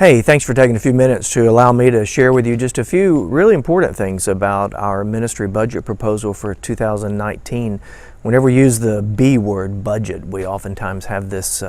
Hey, thanks for taking a few minutes to allow me to share with you just a few really important things about our ministry budget proposal for 2019. Whenever we use the B word, budget, we oftentimes have this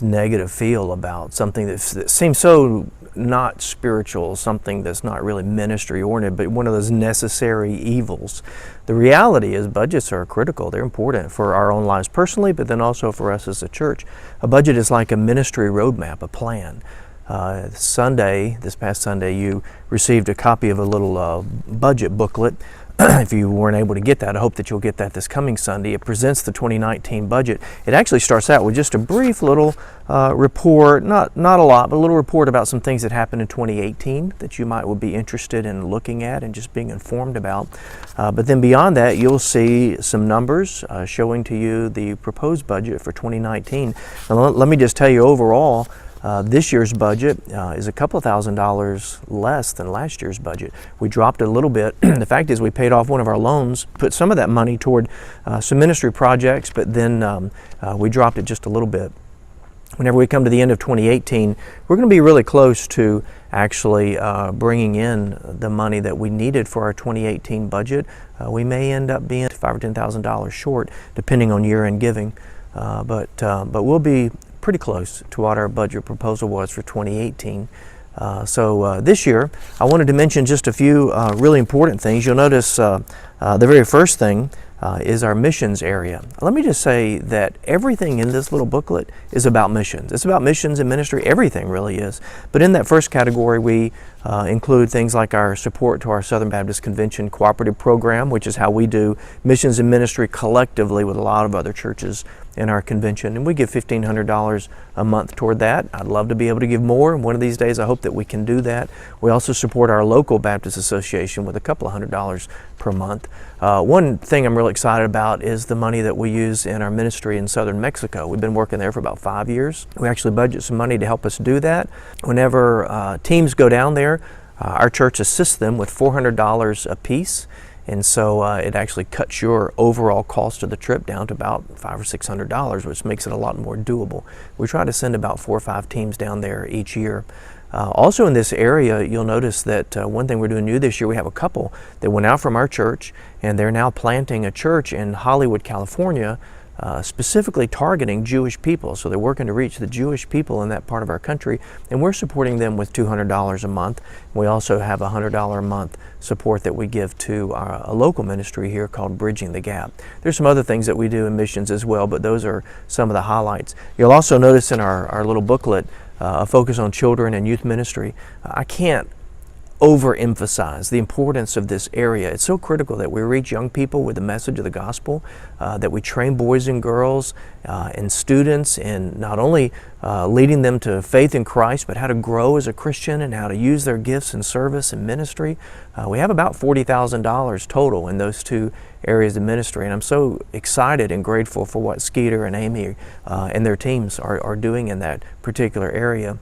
negative feel about something that seems so not spiritual, something that's not really ministry oriented, but one of those necessary evils. The reality is budgets are critical. They're important for our own lives personally, but then also for us as a church. A budget is like a ministry roadmap, a plan. This past Sunday, you received a copy of a little budget booklet. If you weren't able to get that, I hope that you'll get that this coming Sunday. It presents the 2019 budget. It actually starts out with just a brief little report, not a lot, but a little report about some things that happened in 2018 that you would be interested in looking at and just being informed about. But then beyond that, you'll see some numbers showing to you the proposed budget for 2019. Now, let me just tell you overall, this year's budget is a couple $1,000s less than last year's budget. We dropped it a little bit. The fact is we paid off one of our loans, put some of that money toward some ministry projects, but then we dropped it just a little bit. Whenever we come to the end of 2018, we're going to be really close to actually bringing in the money that we needed for our 2018 budget. We may end up being $5,000 or $10,000 short, depending on year-end giving, but we'll be pretty close to what our budget proposal was for 2018. So this year, I wanted to mention just a few really important things. You'll notice the very first thing is our missions area. Let me just say that everything in this little booklet is about missions. It's about missions and ministry. Everything really is. But in that first category, we include things like our support to our Southern Baptist Convention cooperative program, which is how we do missions and ministry collectively with a lot of other churches in our convention. And we give $1,500 a month toward that. I'd love to be able to give more. One of these days, I hope that we can do that. We also support our local Baptist Association with a couple of $100s per month. One thing I'm really excited about is the money that we use in our ministry in southern Mexico. We've been working there for about 5 years. We actually budget some money to help us do that. Whenever teams go down there, our church assists them with $400 a piece. And so it actually cuts your overall cost of the trip down to about $500 or $600, which makes it a lot more doable. We try to send about 4 or 5 teams down there each year. Also in this area, you'll notice that one thing we're doing new this year, we have a couple that went out from our church, and they're now planting a church in Hollywood, California, specifically targeting Jewish people. So they're working to reach the Jewish people in that part of our country, and we're supporting them with $200 a month. We also have a $100 a month support that we give to a local ministry here called Bridging the Gap. There's some other things that we do in missions as well, but those are some of the highlights. You'll also notice in our little booklet a focus on children and youth ministry. I can't overemphasize the importance of this area. It's so critical that we reach young people with the message of the gospel, that we train boys and girls and students in not only leading them to faith in Christ, but how to grow as a Christian and how to use their gifts in service and ministry. We have about $40,000 total in those two areas of ministry, and I'm so excited and grateful for what Skeeter and Amy and their teams are doing in that particular area.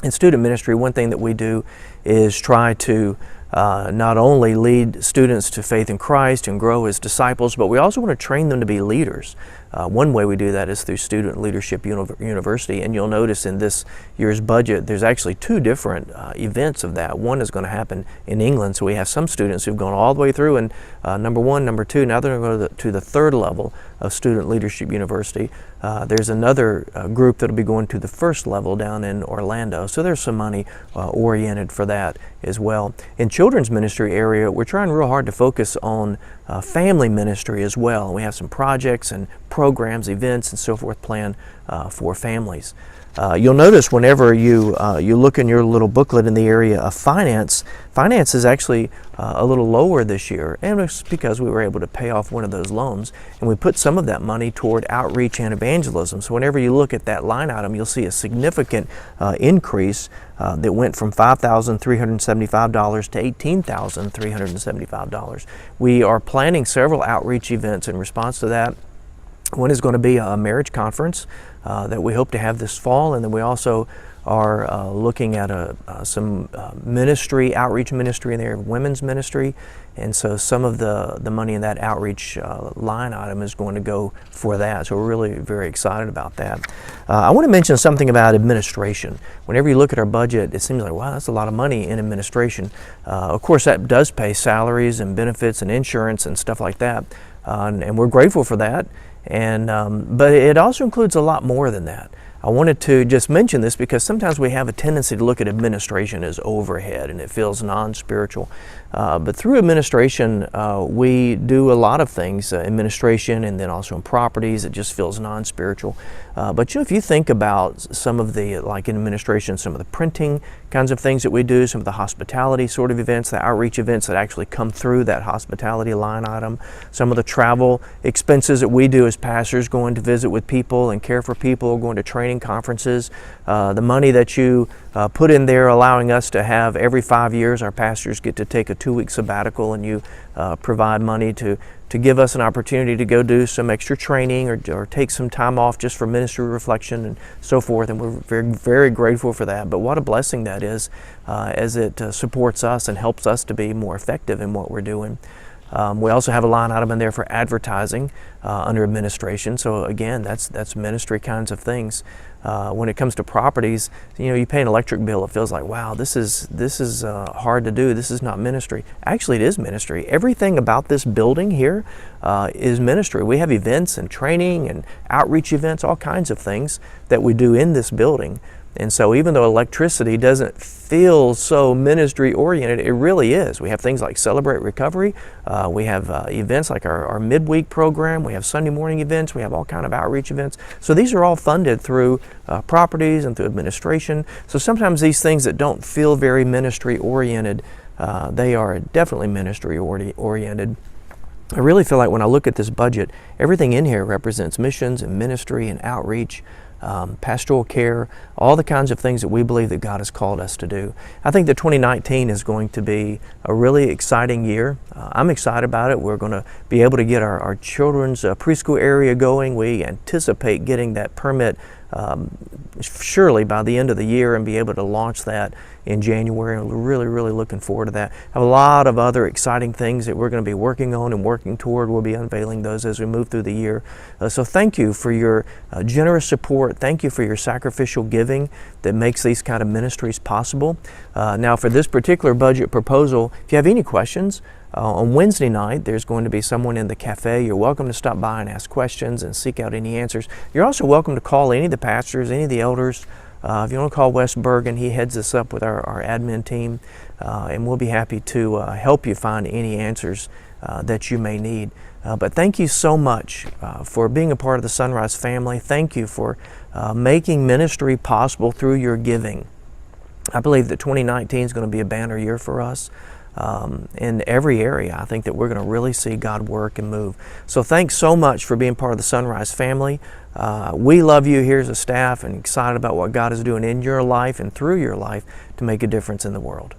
In student ministry, one thing that we do is try to not only lead students to faith in Christ and grow as disciples, but we also want to train them to be leaders. One way we do that is through Student Leadership University, and you'll notice in this year's budget there's actually 2 different events of that. One is going to happen in England, so we have some students who've gone all the way through, and number 1, number 2, now they're going to go to the 3rd level of Student Leadership University. There's another group that'll be going to the 1st level down in Orlando, so there's some money oriented for that as well. In children's ministry area, we're trying real hard to focus on family ministry as well. We have some projects and programs, events, and so forth planned for families. You'll notice whenever you look in your little booklet in the area of finance is actually a little lower this year, and it's because we were able to pay off one of those loans, and we put some of that money toward outreach and evangelism. So whenever you look at that line item, you'll see a significant increase that went from $5,375 to $18,375. We are planning several outreach events in response to that. One is going to be a marriage conference that we hope to have this fall, and then we also are looking at some ministry, outreach ministry in there, women's ministry, and so some of the money in that outreach line item is going to go for that. So we're really very excited about that. I want to mention something about administration. Whenever you look at our budget, it seems like, wow, that's a lot of money in administration. Of course, that does pay salaries and benefits and insurance and stuff like that, and we're grateful for that. But it also includes a lot more than that. I wanted to just mention this because sometimes we have a tendency to look at administration as overhead and it feels non-spiritual. But through administration, we do a lot of things, administration and then also in properties, it just feels non-spiritual. But if you think about some of the, like in administration, some of the printing kinds of things that we do, some of the hospitality sort of events, the outreach events that actually come through that hospitality line item, some of the travel expenses that we do as pastors, going to visit with people and care for people, going to training conferences, the money that you put in there, allowing us to have every 5 years our pastors get to take a 2-week sabbatical, and you provide money to give us an opportunity to go do some extra training or take some time off just for ministry reflection and so forth, and we're very, very grateful for that. But what a blessing that is as it supports us and helps us to be more effective in what we're doing. We also have a line item in there for advertising under administration. So again, that's ministry kinds of things. When it comes to properties, you pay an electric bill. It feels like, wow, this is hard to do. This is not ministry. Actually, it is ministry. Everything about this building here is ministry. We have events and training and outreach events, all kinds of things that we do in this building. And so even though electricity doesn't feel so ministry oriented, it really is. We have things like Celebrate Recovery. We have events like our midweek program. We have Sunday morning events. We have all kind of outreach events. So these are all funded through properties and through administration. So sometimes these things that don't feel very ministry oriented, they are definitely ministry oriented. I really feel like when I look at this budget, everything in here represents missions and ministry and outreach, pastoral care, all the kinds of things that we believe that God has called us to do. I think that 2019 is going to be a really exciting year. I'm excited about it. We're going to be able to get our children's preschool area going. We anticipate getting that permit surely by the end of the year and be able to launch that in January. We're really, really looking forward to that. Have a lot of other exciting things that we're going to be working on and working toward. We'll be unveiling those as we move through the year. So thank you for your generous support. Thank you for your sacrificial giving that makes these kind of ministries possible. Now for this particular budget proposal, if you have any questions, on Wednesday night, there's going to be someone in the cafe. You're welcome to stop by and ask questions and seek out any answers. You're also welcome to call any of the pastors, any of the elders. If you want to call Wes Bergen, he heads us up with our admin team, and we'll be happy to help you find any answers that you may need. But thank you so much for being a part of the SonRise family. Thank you for making ministry possible through your giving. I believe that 2019 is going to be a banner year for us. In every area. I think that we're going to really see God work and move. So thanks so much for being part of the SonRise family. We love you here as a staff and excited about what God is doing in your life and through your life to make a difference in the world.